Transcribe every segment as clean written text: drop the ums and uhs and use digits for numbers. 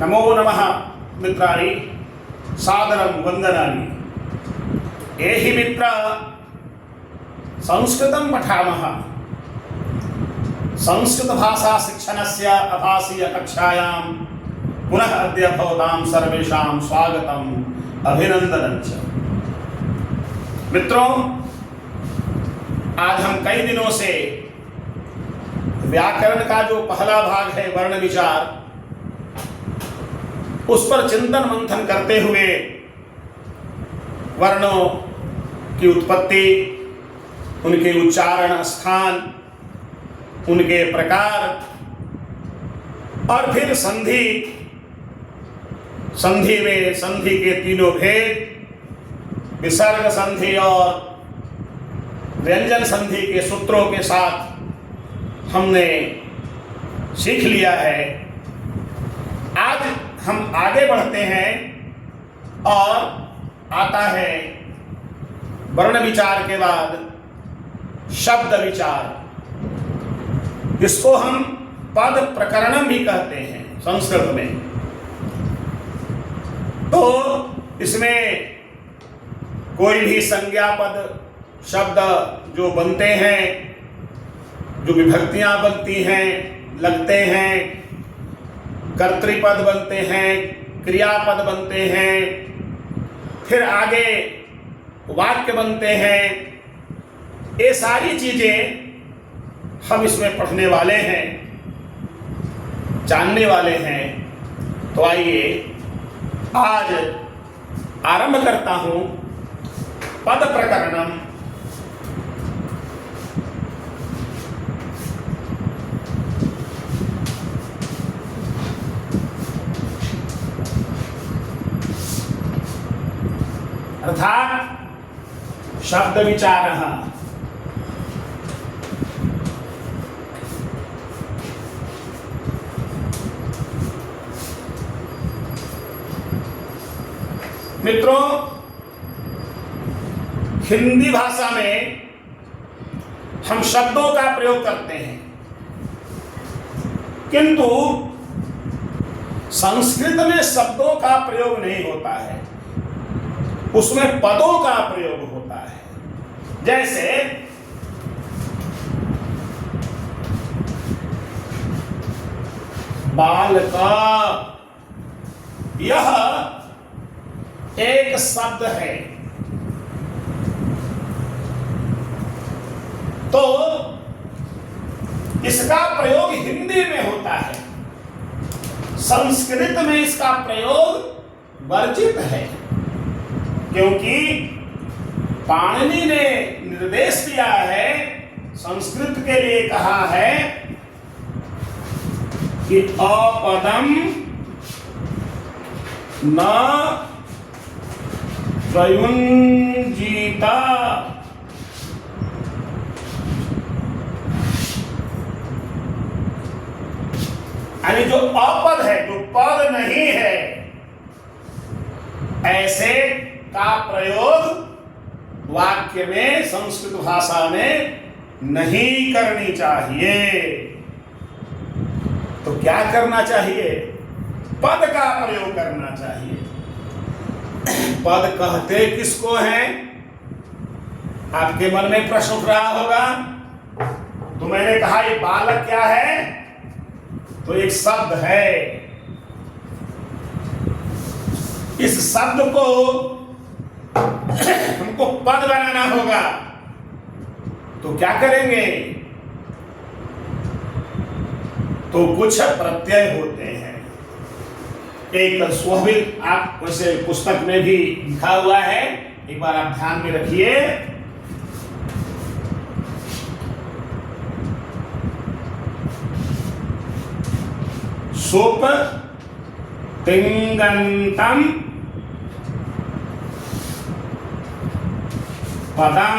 नमो नमः मित्राणि सादरं वंदनानि। ये हि मित्र संस्कृतं पठामः। संस्कृत भाषा शिक्षणस्य आभासीय कक्षायां पुनः अद्य भवतां सर्वेषां स्वागतम् अभिनंदनं च। मित्रों, आज हम कई दिनों से व्याकरण का जो पहला भाग है वर्ण विचार, उस पर चिंतन मंथन करते हुए वर्णों की उत्पत्ति, उनके उच्चारण स्थान, उनके प्रकार और फिर संधि में संधि के तीनों भेद, विसर्ग संधि और व्यंजन संधि के सूत्रों के साथ हमने सीख लिया है। आज हम आगे बढ़ते हैं और आता है वर्ण विचार के बाद शब्द विचार, जिसको हम पद प्रकरणम भी कहते हैं संस्कृत में। तो इसमें कोई भी संज्ञा पद शब्द जो बनते हैं, जो विभक्तियां बनती हैं, लगते हैं, कर्तृपद बनते हैं, क्रियापद बनते हैं, फिर आगे वाक्य बनते हैं, ये सारी चीजें हम इसमें पढ़ने वाले हैं, जानने वाले हैं। तो आइए आज आरंभ करता हूं पद प्रकरणम। अर्थात शब्द विचारः। मित्रों, हिंदी भाषा में हम शब्दों का प्रयोग करते हैं, किंतु संस्कृत में शब्दों का प्रयोग नहीं होता है, उसमें पदों का प्रयोग होता है। जैसे बालका, यह एक शब्द है। तो इसका प्रयोग हिंदी में होता है, संस्कृत में इसका प्रयोग वर्जित है, क्योंकि पाणिनि ने निर्देश दिया है, संस्कृत के लिए कहा है कि अपदम न प्रयुंजीता। यानी जो अपद है, जो पद नहीं है, ऐसे का प्रयोग वाक्य में संस्कृत भाषा में नहीं करनी चाहिए। तो क्या करना चाहिए? पद का प्रयोग करना चाहिए। पद कहते किसको हैं? आपके मन में प्रश्न उठ रहा होगा। तो मैंने कहा ये बालक क्या है? तो एक शब्द है। इस शब्द को हमको पद बनाना होगा, तो क्या करेंगे? तो कुछ प्रत्यय होते हैं। एक स्वाभाविक, आप वैसे पुस्तक में भी लिखा हुआ है, एक बार आप ध्यान में रखिए। सुप तिंगंतम पदम।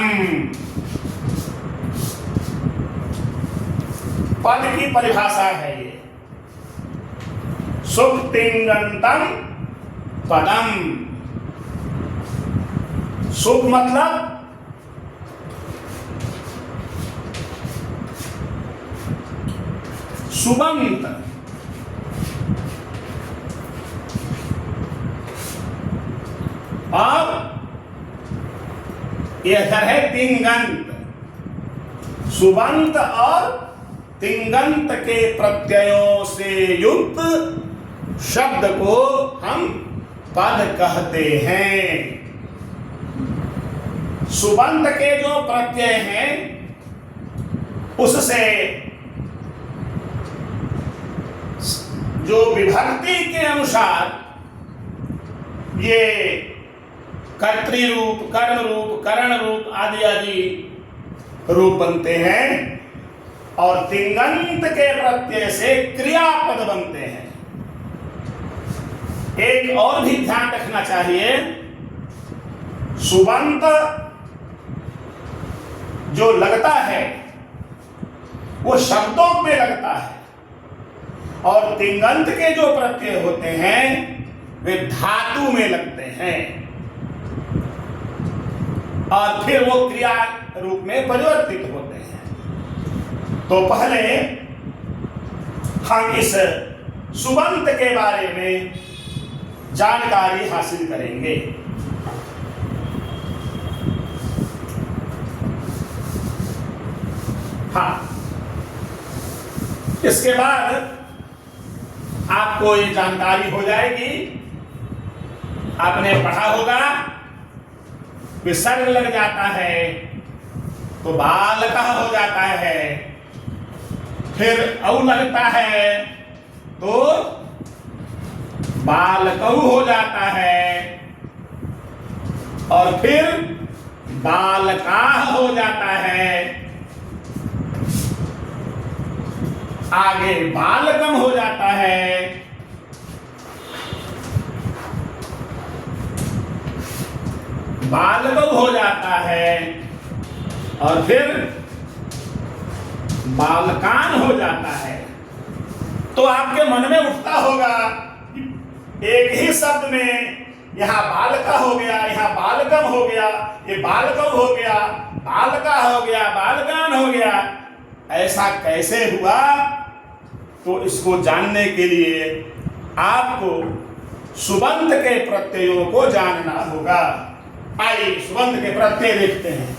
पद की परिभाषा है ये। सुप्तिंगंतम पदम। सुप मतलब सुबंत, और यह घर है तिङन्त। सुबंत और तिङन्त के प्रत्ययों से युक्त शब्द को हम पद कहते हैं। सुबंत के जो प्रत्यय हैं उससे जो विभक्ति के अनुसार ये कर्तृ रूप, कर्म रूप, करण रूप आदि आदि रूप बनते हैं और तिङन्त के प्रत्यय से क्रियापद बनते हैं। एक और भी ध्यान रखना चाहिए, सुबंत जो लगता है वो शब्दों में लगता है और तिङन्त के जो प्रत्यय होते हैं वे धातु में लगते हैं और फिर वो क्रिया रूप में परिवर्तित होते हैं। तो पहले हम इस सुबंत के बारे में जानकारी हासिल करेंगे। हाँ, इसके बाद आपको ये जानकारी हो जाएगी, आपने पढ़ा होगा विसर्ग लग जाता है तो बालकः हो जाता है, फिर औ लगता है तो बालकौ हो जाता है और फिर बालकाः हो जाता है, आगे बालकम हो जाता है, बालकौ हो जाता है और फिर बालकान हो जाता है। तो आपके मन में उठता होगा एक ही शब्द में यहाँ बालका हो गया, यहाँ बालकम हो गया, ये बालकौ हो गया, बालका हो गया, बालकान हो गया, ऐसा कैसे हुआ? तो इसको जानने के लिए आपको सुबंत के प्रत्ययों को जानना होगा। आइए सुबंत के प्रत्यय देखते हैं।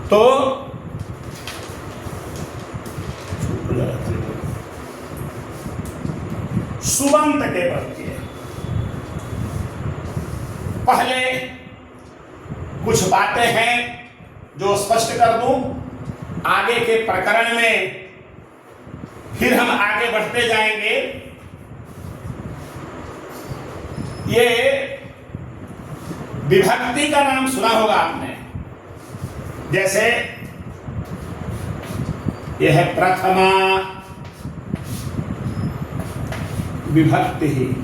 तो सुबंत के प्रत्यय पहले कुछ बातें हैं जो स्पष्ट कर दूं, आगे के प्रकरण में फिर हम आगे बढ़ते जाएंगे। ये विभक्ति का नाम सुना होगा आपने, जैसे यह है प्रथमा विभक्ति,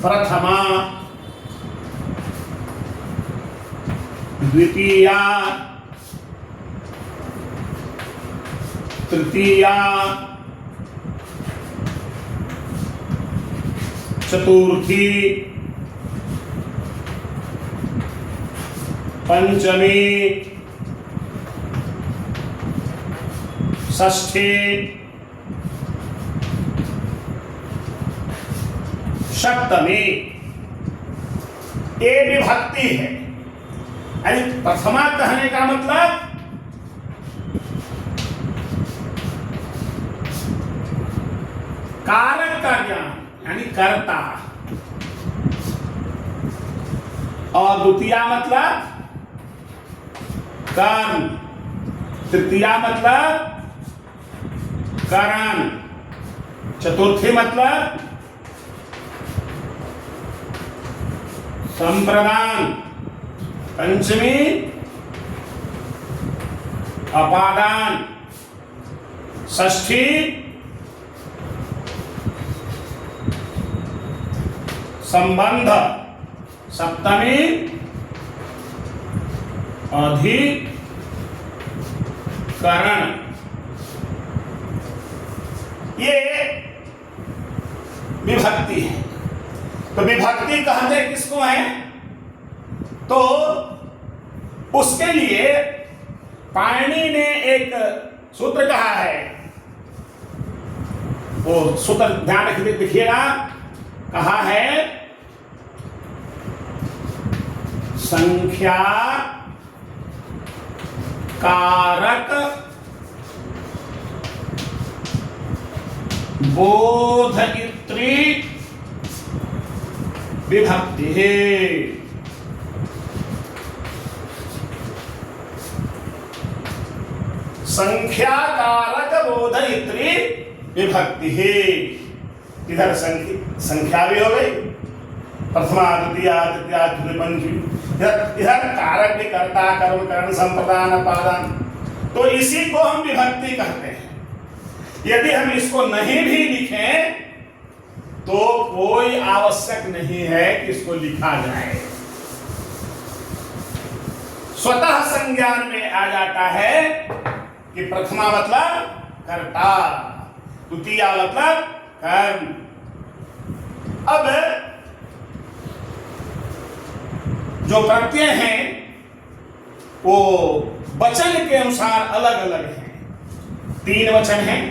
प्रथमा, द्वितीया, तृतीया, चतुर्थी, पंचमी, षष्ठी, सप्तमी। ये विभक्ति है। यानी प्रथमा कहने का मतलब कारक का ज्ञान, यानी कर्ता, और द्वितीया मतलब कर्म, तृतीया मतलब करण, चतुर्थी मतलब संप्रदान, पंचमी अपादान, षष्ठी संबंध, सप्तमी अधिकरण। ये विभक्ति है। वस्तु हैं, तो उसके लिए पाणिनि ने एक सूत्र कहा है, वो सूत्र ध्यान रखिए, देखिएगा, कहा है संख्या कारक बोधयित्री विभक्ति है। संख्या कारक बोधयित्री विभक्ति है। इधर संख्या भी हो गई, प्रथमा द्वितीया तृतीया चतुर्थी पंचमी, इधर कारक भी कर्ता कर्म करण संप्रदान पादान, तो इसी को हम विभक्ति कहते हैं। यदि हम इसको नहीं भी लिखें तो कोई आवश्यक नहीं है कि इसको लिखा जाए, स्वतः संज्ञान में आ जाता है कि प्रथमा मतलब कर्ता, द्वितीया मतलब कर्म। अब जो प्रत्यय हैं वो वचन के अनुसार अलग अलग हैं। 3 वचन हैं,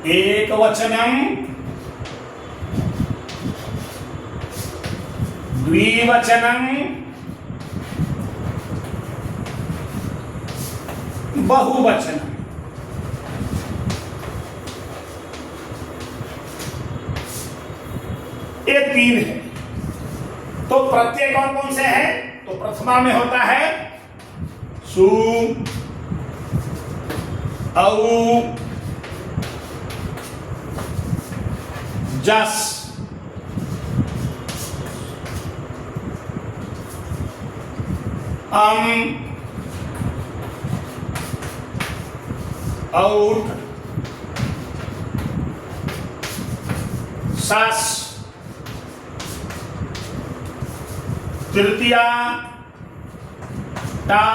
एक वचनम, द्विवचनम, बहुवचनम। ये 3 है। तो प्रत्यय कौन कौन से हैं? तो प्रथमा में होता है सु, औ, जस, औट, सस, तृतीया टा,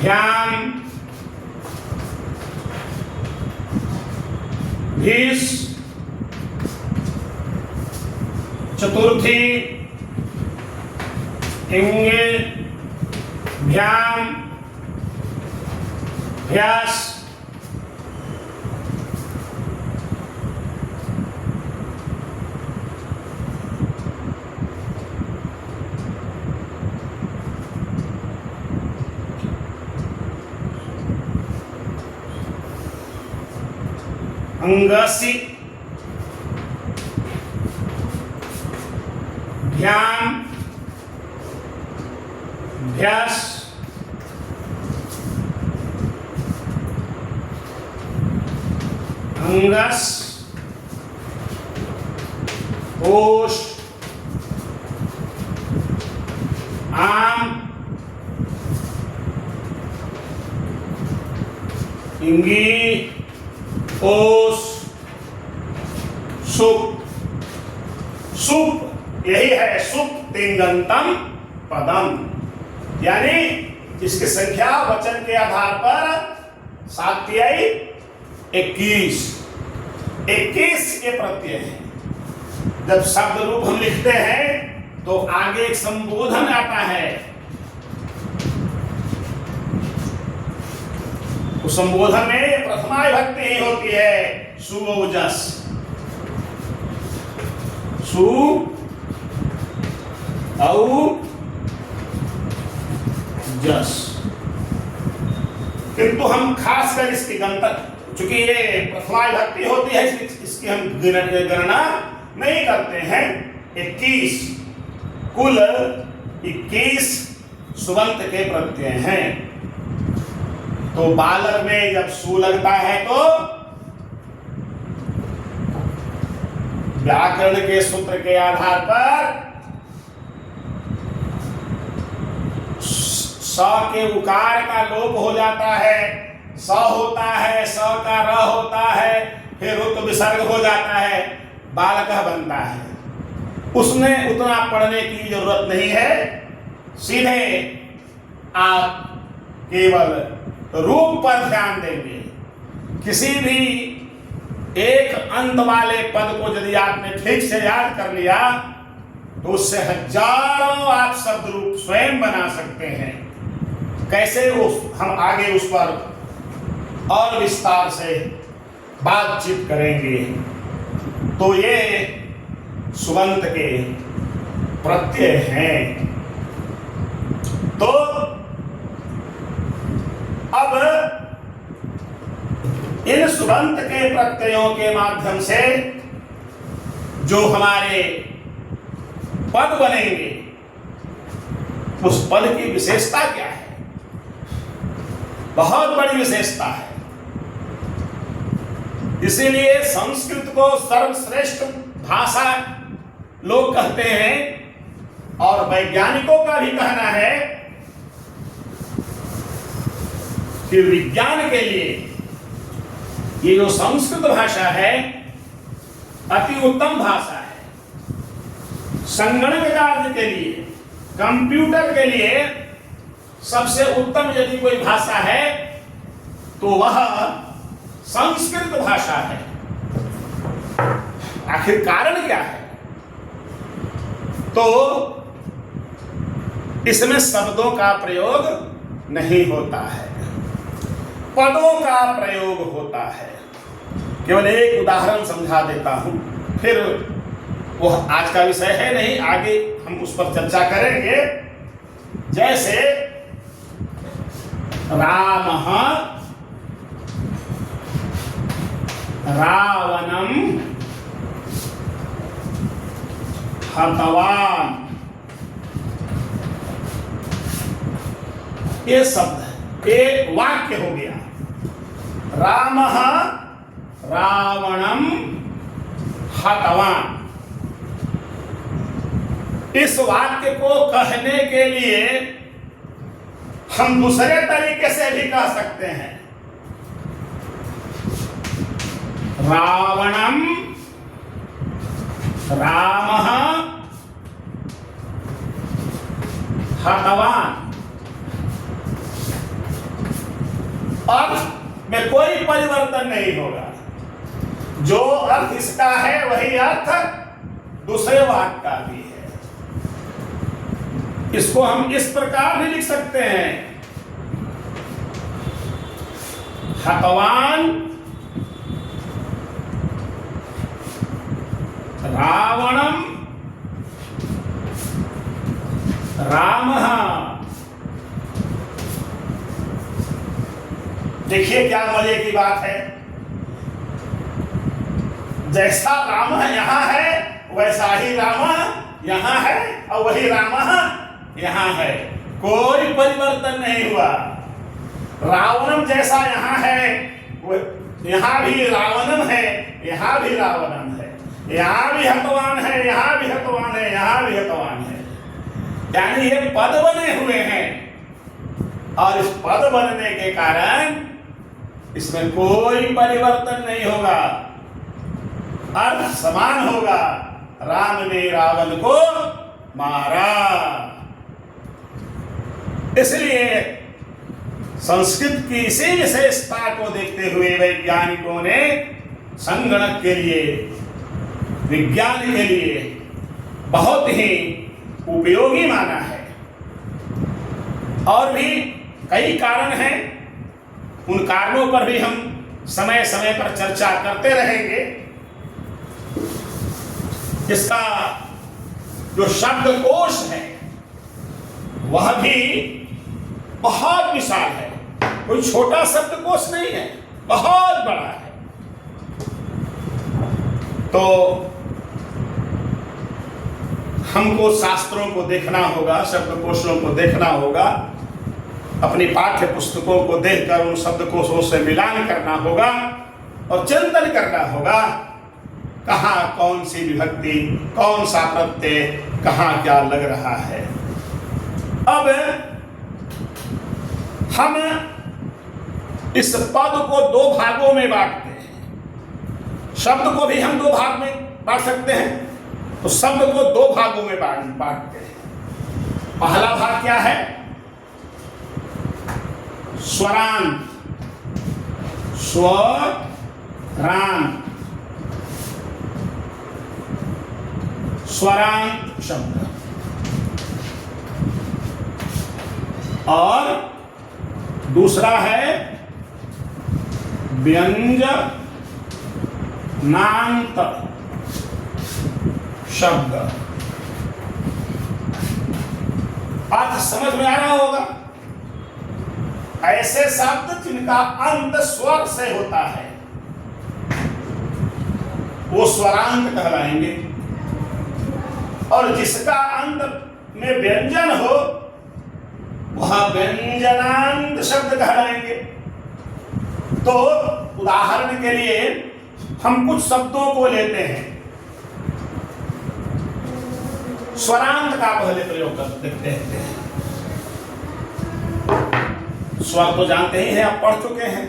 भ्याम, भीष, चतुर्थी इंगे, भ्याम, भ्यास, अंगसी, ध्यान, भ्यास, अंगस, ओष, आम, इंगी, ओस, सुप। सुप यही है, सुप तिंगंतम पदम, यानी इसकी संख्या वचन के आधार पर 7 तिहाई 21 ये प्रत्यय है। जब शब्द रूप हम लिखते हैं तो आगे एक संबोधन आता है, उस संबोधन में प्रथमा विभक्ति ही होती है, सुओजस, सु, औ, जस। किंतु हम खास कर इसकी चूंकि ये प्रथमा विभक्ति होती है, इसकी हम गणना नहीं करते हैं। 21 कुल 21 सुबंत के प्रत्यय हैं। तो बालक में जब सु लगता है तो व्याकरण के सूत्र के आधार पर स के उकार का लोप हो जाता है, स होता है, स का र होता है, फिर रुत विसर्ग हो जाता है, बालक बनता है। उसमें उतना पढ़ने की जरूरत नहीं है, सीधे आप केवल रूप पर ध्यान देंगे। किसी भी एक अंत वाले पद को यदि आपने ठीक से याद कर लिया तो उससे हजारों आप शब्द रूप स्वयं बना सकते हैं। कैसे हम आगे उस पर और विस्तार से बातचीत करेंगे। तो ये सुबंत के प्रत्यय हैं। तो अब इन सुबंत के प्रत्ययों के माध्यम से जो हमारे पद बनेंगे उस पद की विशेषता क्या है? बहुत बड़ी विशेषता है। इसीलिए संस्कृत को सर्वश्रेष्ठ भाषा लोग कहते हैं और वैज्ञानिकों का भी कहना है कि विज्ञान के लिए ये जो संस्कृत भाषा है अति उत्तम भाषा है। संगणक कार्य के लिए, कंप्यूटर के लिए सबसे उत्तम यदि कोई भाषा है तो वह संस्कृत भाषा है। आखिर कारण क्या है? तो इसमें शब्दों का प्रयोग नहीं होता है, पदों का प्रयोग होता है। केवल एक उदाहरण समझा देता हूं, फिर वो आज का विषय है नहीं, आगे हम उस पर चर्चा करेंगे। जैसे रामः रावणं हतवान, ये शब्द एक वाक्य हो गया। रामः रावणं हतवान। इस वाक्य को कहने के लिए हम दूसरे तरीके से भी कह सकते हैं। रावणं रामः हतवान। अर्थ में कोई परिवर्तन नहीं होगा। जो अर्थ इसका है वही अर्थ दूसरे वाक्य का भी है। इसको हम इस प्रकार भी लिख सकते हैं, हतवान रावणं रामः। देखिए क्या मजे की बात है। जैसा राम यहां है वैसा ही राम यहां है और वही राम यहां है। कोई परिवर्तन नहीं हुआ। रावणम जैसा यहां है यहां भी रावणम है, यहां भी रावणम है, यहां भी हतवान है, यहां भी हतवान है, यहां भी हतवान है। यानी ये पद बने हुए हैं और इस पद बनने के कारण इसमें कोई परिवर्तन नहीं होगा, अर्थ समान होगा। राम ने रावण को मारा। इसलिए संस्कृत की इसी विशेषता को देखते हुए वैज्ञानिकों ने संगणक के लिए, विज्ञान के लिए बहुत ही उपयोगी माना है। और भी कई कारण हैं, उन कारणों पर भी हम समय समय पर चर्चा करते रहेंगे। इसका जो शब्दकोश है वह भी बहुत विशाल है, कोई छोटा शब्दकोश नहीं है, बहुत बड़ा है। तो हमको शास्त्रों को देखना होगा, शब्दकोशों को देखना होगा, अपनी पाठ्य पुस्तकों को देखकर उन शब्दकोशों से मिलान करना होगा और चिंतन करना होगा, कहाँ कौन सी विभक्ति, कौन सा प्रत्यय, कहाँ क्या लग रहा है। अब हम इस पद को दो भागों में बांटते हैं। शब्द को भी हम दो भाग में बांट सकते हैं। तो शब्द को दो भागों में बांटते हैं। पहला भाग क्या है? स्वरांत, स्वरांत। स्वरांत शब्द, और दूसरा है व्यंजनांत शब्द। अर्थ समझ में आ रहा होगा। ऐसे शब्द जिनका अंत स्वर से होता है वो स्वरांत कहलाएंगे, और जिसका अंत में व्यंजन हो वह व्यंजनांत शब्द कहलाएंगे। तो उदाहरण के लिए हम कुछ शब्दों को लेते हैं। स्वरांत का पहले प्रयोग कर देखते हैं। स्वर तो जानते ही हैं, आप पढ़ चुके हैं,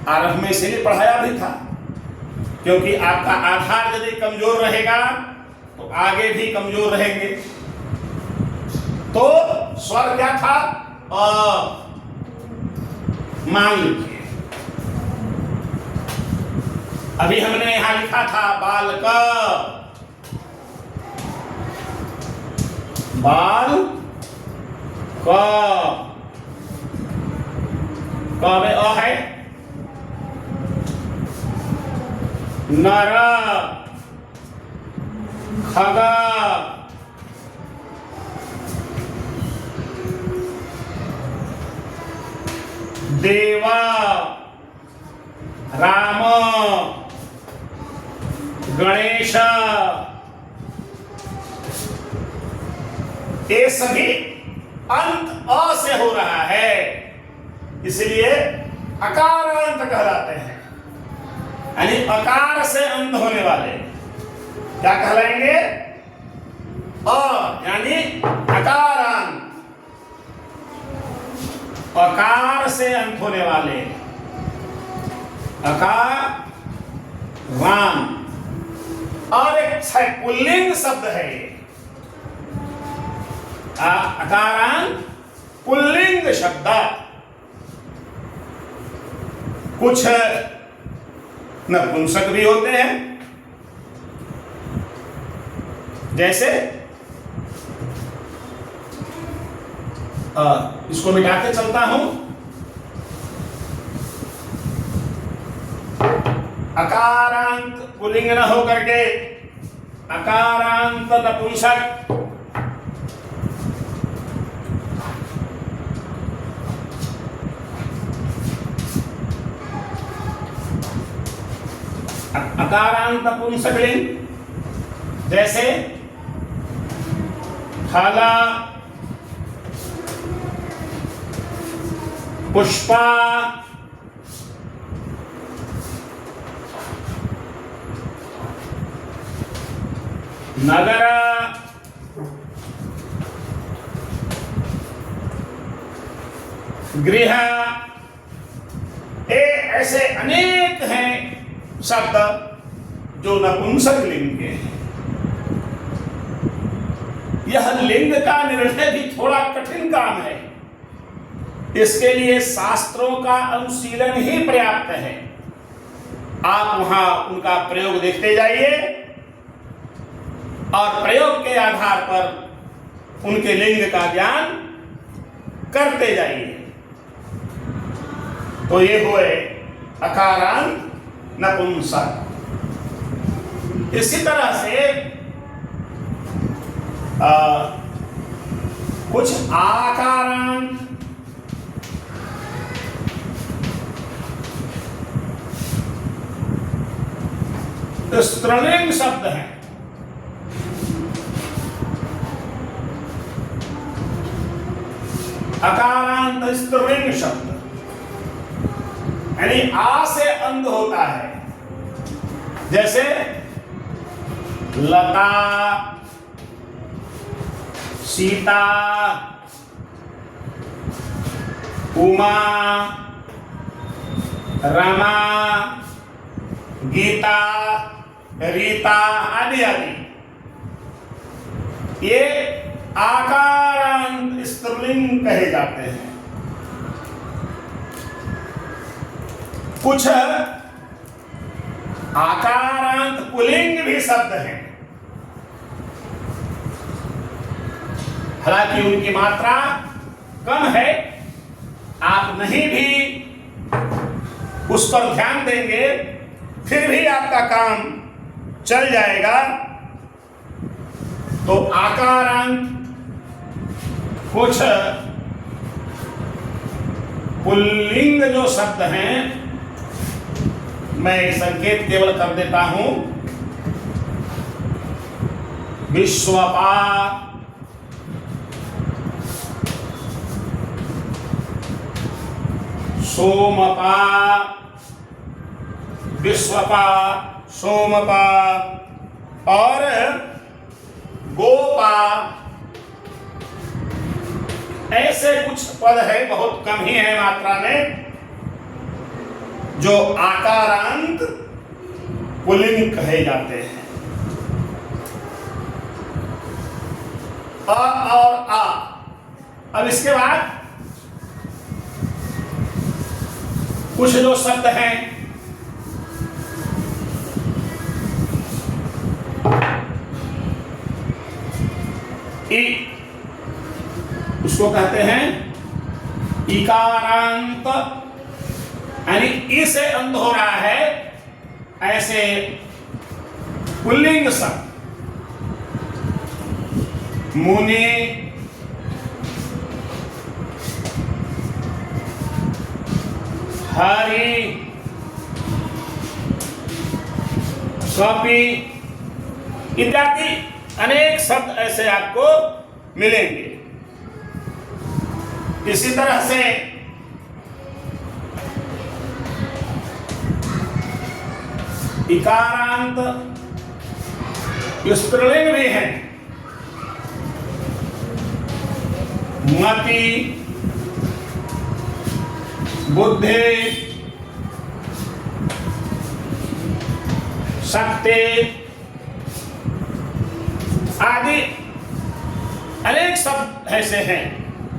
आरंभ में इसीलिए पढ़ाया भी था, क्योंकि आपका आधार यदि कमजोर रहेगा तो आगे भी कमजोर रहेंगे। तो स्वर क्या था? मान लीजिए अभी हमने यहां लिखा था बालक, बाल क में अ है, नर खगा देवा राम गणेश, ये सभी अंत अ से हो रहा है, इसलिए अकारांत कहलाते हैं। यानी अकार से अंत होने वाले क्या कहलाएंगे? अ यानी अकारांत, अकार से अंत होने वाले अकारांत। और एक पुल्लिंग शब्द है ये, अकारांत पुल्लिंग शब्द। कुछ नपुंसक भी होते हैं, जैसे इसको मिटा के चलता हूं, अकारांत पुल्लिंग न होकर के अकारांत नपुंसक। अकारांत नपुंसकलिंग जैसे फला, पुष्पा, नगर, गृह, ऐसे अनेक हैं शब्द जो नपुंसक लिंग के हैं। यह लिंग का निर्णय भी थोड़ा कठिन काम है, इसके लिए शास्त्रों का अनुशीलन ही पर्याप्त है। आप वहां उनका प्रयोग देखते जाइए और प्रयोग के आधार पर उनके लिंग का ज्ञान करते जाइए। तो ये हुए अकारांत नपुंसक। इसी तरह से कुछ आकारांत स्त्रीलिंग शब्द हैं। अकारांत स्त्रीलिंग शब्द यानी आ से अंत होता है, जैसे लता, सीता, उमा, रमा, गीता, रीता आदि आदि। ये आकारांत स्त्रीलिंग कहे जाते हैं। कुछ आकारांत पुल्लिंग भी शब्द हैं, हालांकि उनकी मात्रा कम है, आप नहीं भी उस पर ध्यान देंगे फिर भी आपका काम चल जाएगा। तो आकारांत कुछ पुल्लिंग जो शब्द हैं, मैं संकेत केवल कर देता हूं। विश्वपा, सोमपा, विश्वपा, सोमपा और गोपा, ऐसे कुछ पद है, बहुत कम ही है मात्रा में, जो आकारांत पुल्लिंग कहे जाते हैं। अ और आ। अब इसके बाद कुछ जो शब्द हैं ई, उसको कहते हैं इकारांत, यानी ई से अंत हो रहा है ऐसे पुल्लिंग शब्द। मुनि, हरि, कपि इत्यादि अनेक शब्द ऐसे आपको मिलेंगे। इसी तरह से इकारांत स्त्रीलिंग भी है। मति, बुद्धि, शक्ति आदि अनेक शब्द ऐसे हैं।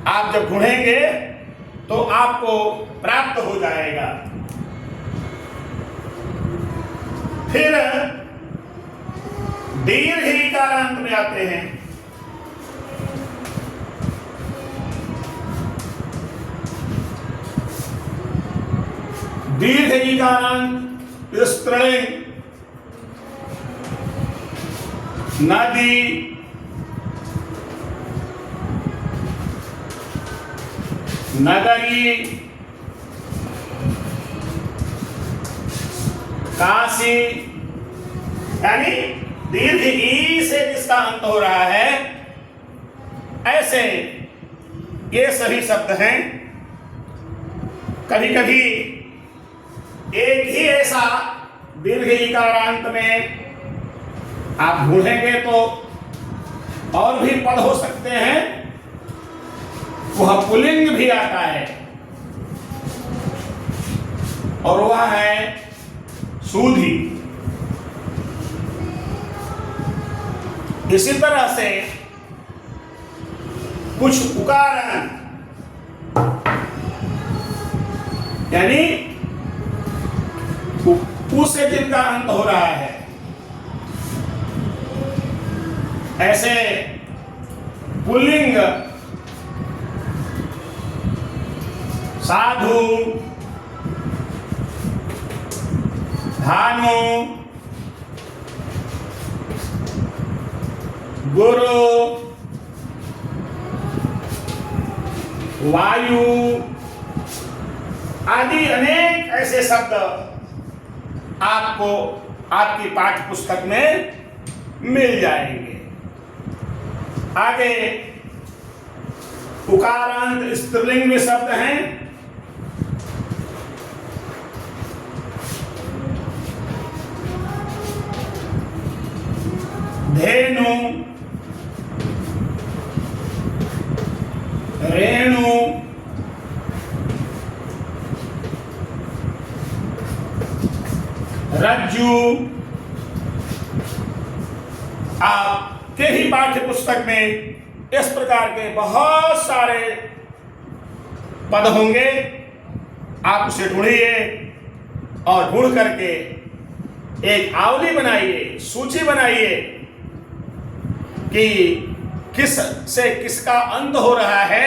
आप जब ढूंढेंगे तो आपको प्राप्त हो जाएगा। फिर दीर्घ इकारांत में आते हैं। दीर्घ इकारांत स्त्रीलिंग नदी, नगरी, काशी, यानी दीर्घ ई से जिसका अंत हो रहा है, ऐसे ये सभी शब्द हैं। कभी कभी एक ही ऐसा दीर्घ इकारांत में आप ढूंढेंगे तो और भी पद हो सकते हैं, वह पुल्लिंग भी आता है, और वह है सूधी। इसी तरह से कुछ उकारण, यानी उ से जिनका अंत हो रहा है, ऐसे पुल्लिंग साधु, भानु, गुरु, वायु आदि अनेक ऐसे शब्द आपको आपकी पाठ्य पुस्तक में मिल जाएंगे। आगे उकारांत स्त्रीलिंग में शब्द हैं। धेनु, रेणु, रज्जु, आपके ही पाठ्य पुस्तक में इस प्रकार के बहुत सारे पद होंगे। आप उसे ढूंढिए और ढूंढ करके एक आवली बनाइए, सूची बनाइए कि किस से किसका अंत हो रहा है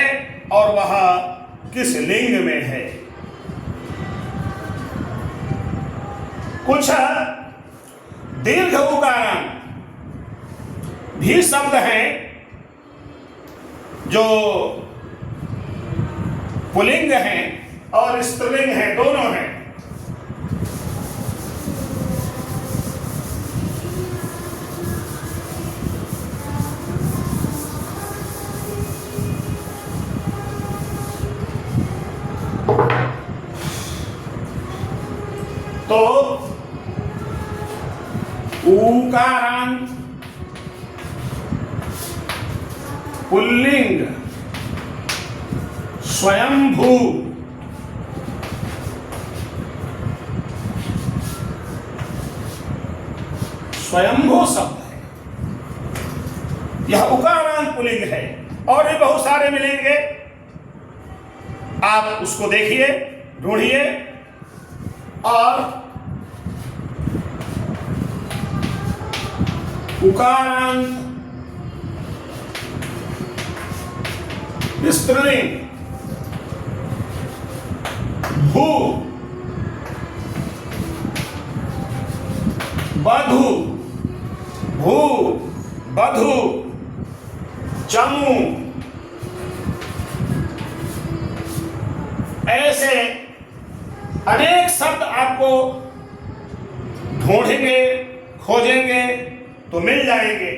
और वह किस लिंग में है। कुछ दीर्घ उकारांत भी शब्द हैं जो पुल्लिंग हैं और स्त्रीलिंग हैं, दोनों हैं। तो उकारांत पुल्लिंग स्वयंभू स्वयंभू शब्द है, यह उकारांत पुल्लिंग है। और भी बहुत सारे मिलेंगे, आप उसको देखिए, ढूंढिए। और उकारांत स्त्रीलिंग भू बधू भू बधू चमू, ऐसे अनेक शब्द आपको ढूंढेंगे, खोजेंगे तो मिल जाएंगे।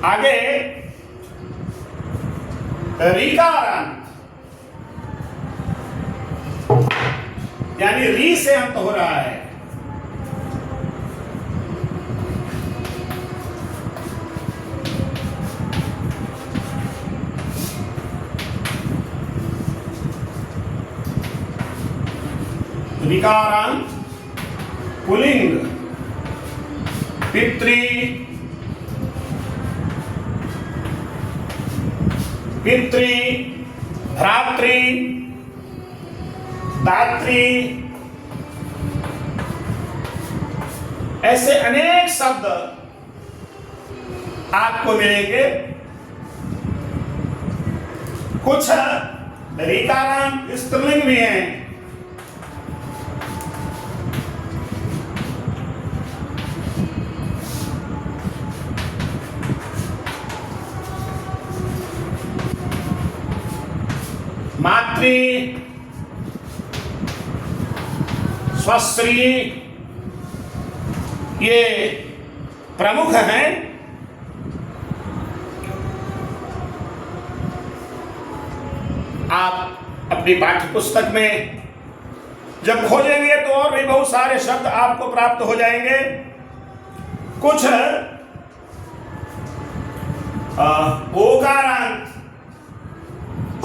आगे ऋकारांत, यानी री से अंत हो रहा है। ऋकारांत पुल्लिंग पितृ पितृ भ्रातृ दात्री, ऐसे अनेक शब्द आपको मिलेंगे। कुछ ऋकारांत स्त्रीलिंग भी हैं। मातृ स्वस्त्री, ये प्रमुख हैं। आप अपनी पाठ्य पुस्तक में जब खोजेंगे तो और भी बहुत सारे शब्द आपको प्राप्त हो जाएंगे। कुछ ओकारांत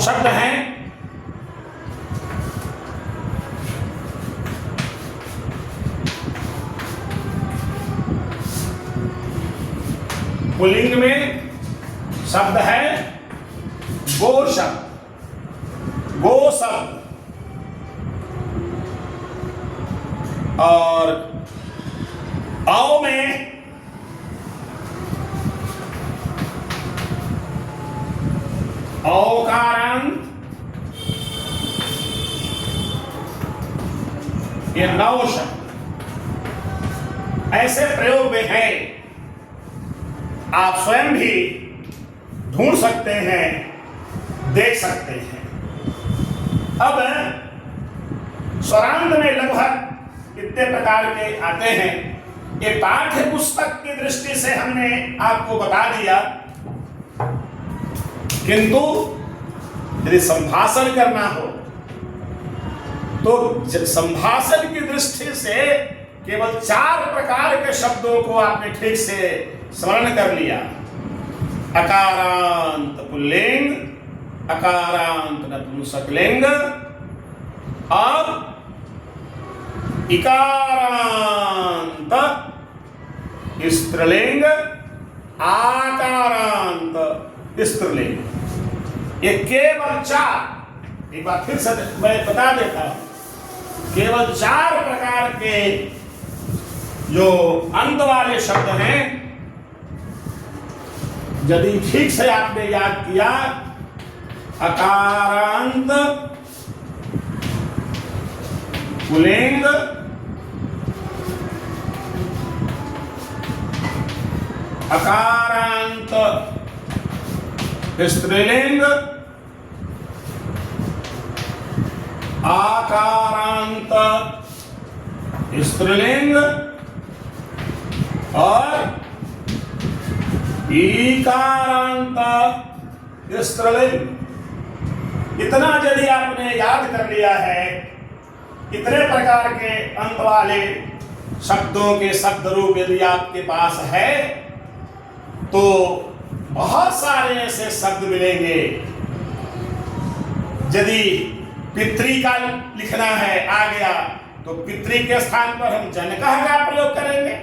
शब्द हैं। पुल्लिंग में शब्द है गो शब्द, गो शब्द। और औ में औकारांत, ये नौ शब्द ऐसे प्रयोग में है। आप स्वयं भी ढूंढ सकते हैं, देख सकते हैं। अब स्वरांत में लगभग इतने प्रकार के आते हैं। ये पाठ्य पुस्तक की दृष्टि से हमने आपको बता दिया, किंतु यदि संभाषण करना हो तो संभाषण की दृष्टि से केवल 4 प्रकार के शब्दों को आपने ठीक से स्मरण कर लिया। अकारांत पुल्लिंग, अकारांत नपुंसकलिंग और इकारांत स्त्रीलिंग, आकारांत स्त्रीलिंग। ये केवल 4, एक बार फिर से मैं बता देता हूं, केवल 4 प्रकार के जो अंत वाले शब्द हैं यदि ठीक से आपने याद किया, अकारांत पुल्लिंग, अकारांत स्त्रीलिंग, आकारांत स्त्रीलिंग और ईकारांत स्त्रीलिंग। इतना यदि आपने याद कर लिया है, इतने प्रकार के अंत वाले शब्दों के शब्द रूप यदि आपके पास है तो बहुत सारे ऐसे शब्द मिलेंगे। यदि पितृ का लिखना है आ गया तो पितृ के स्थान पर हम जनक का प्रयोग करेंगे।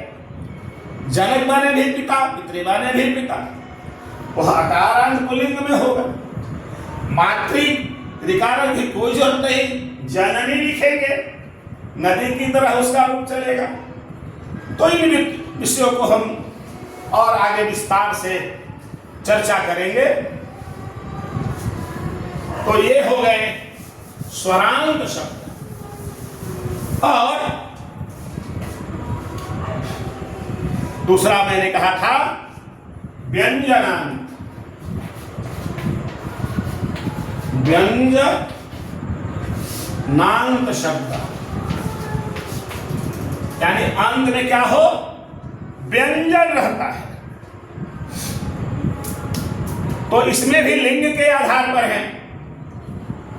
जनक माने भी पिता, पितृ माने भी पिता, वह अकारांत पुल्लिंग में होगा। मातृ ऋकारक की कोई जरूरत नहीं, जननी लिखेंगे, नदी की तरह उसका रूप चलेगा। तो इन विषयों को हम और आगे विस्तार से चर्चा करेंगे। तो ये हो गए स्वरांत शब्द। और दूसरा मैंने कहा था व्यंजनांत। व्यंजनांत शब्द यानी अंत में क्या हो, व्यंजन रहता है। तो इसमें भी लिंग के आधार पर है।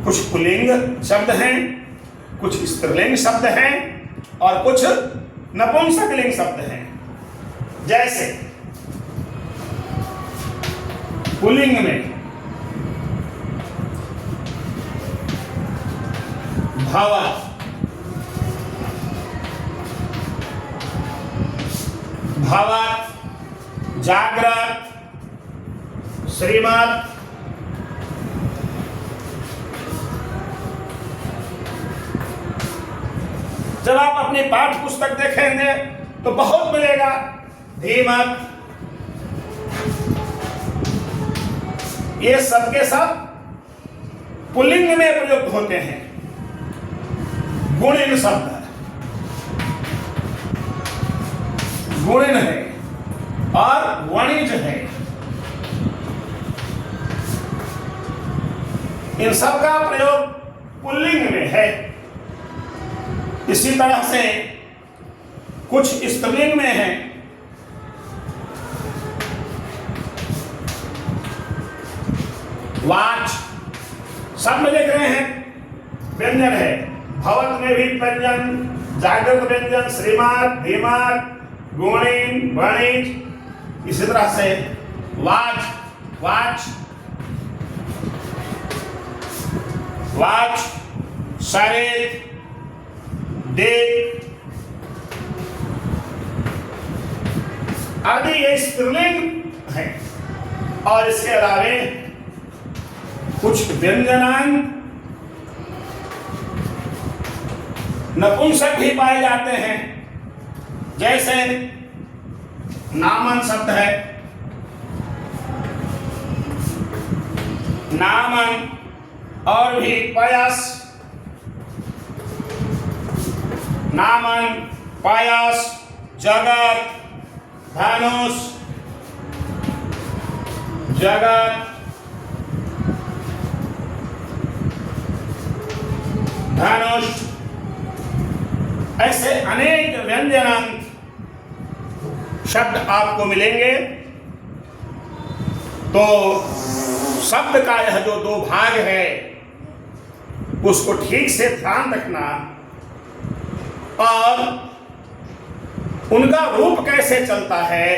कुछ पुल्लिंग शब्द हैं, कुछ स्त्रीलिंग शब्द हैं और कुछ नपुंसकलिंग शब्द हैं। जैसे पुल्लिंग में भवत्, भवत्, जागृत, श्रीमद्, जब आप अपनी पाठ्य पुस्तक देखेंगे तो बहुत मिलेगा। धीमत, ये सब के सब पुल्लिंग में प्रयुक्त होते हैं। गुणिन शब्द गुणिन है और वणिज है। इन सब का प्रयोग पुल्लिंग में है। इसी तरह से कुछ स्त्रीलिंग में है। वाच सब में लिख रहे हैं, व्यंजन है। भवत में भी व्यंजन, जागृत व्यंजन, श्रीमद्, धीमत, गुणिन, वणिज। इसी तरह से वाच, वाच, वाच, शरीर, देख आदि ये स्त्रीलिंग है। और इसके अलावे कुछ व्यंजनांग नपुंसक भी पाए जाते हैं। जैसे नामन शब्द है, नामन और भी पयस, नामन, पयस, जगत, धनुष, जगत, धनुष, ऐसे अनेक व्यंजनांत शब्द आपको मिलेंगे। तो शब्द का यह जो दो भाग है उसको ठीक से ध्यान रखना और उनका रूप कैसे चलता है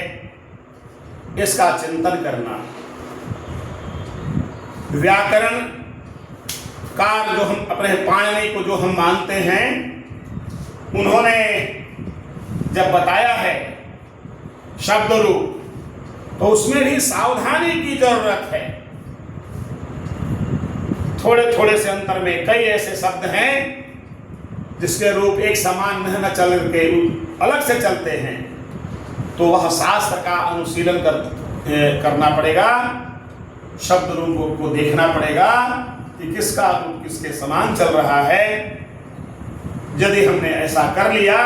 इसका चिंतन करना। व्याकरण कार जो हम अपने पाणिनि को जो हम मानते हैं, उन्होंने जब बताया है शब्द रूप तो उसमें भी सावधानी की जरूरत है। थोड़े थोड़े से अंतर में कई ऐसे शब्द हैं जिसके रूप एक समान न चल के अलग से चलते हैं, तो वह शास्त्र का अनुशीलन करना पड़ेगा, शब्द रूप को देखना पड़ेगा कि किसका रूप किसके समान चल रहा है। यदि हमने ऐसा कर लिया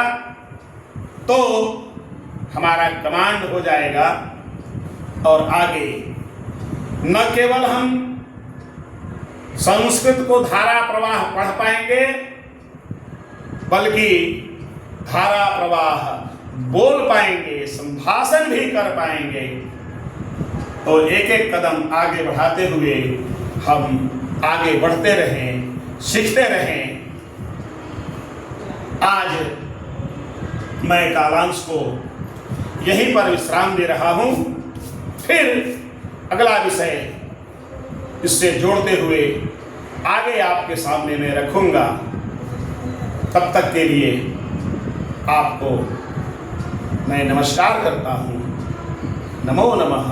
तो हमारा कमांड हो जाएगा और आगे न केवल हम संस्कृत को धारा प्रवाह पढ़ पाएंगे बल्कि धारा प्रवाह बोल पाएंगे, संभाषण भी कर पाएंगे। तो एक एक कदम आगे बढ़ाते हुए हम आगे बढ़ते रहें, सीखते रहें। आज मैं कालांश को यहीं पर विश्राम दे रहा हूं, फिर अगला विषय इससे जोड़ते हुए आगे आपके सामने मैं रखूंगा। तब तक के लिए आपको मैं नमस्कार करता हूं। नमो नमः।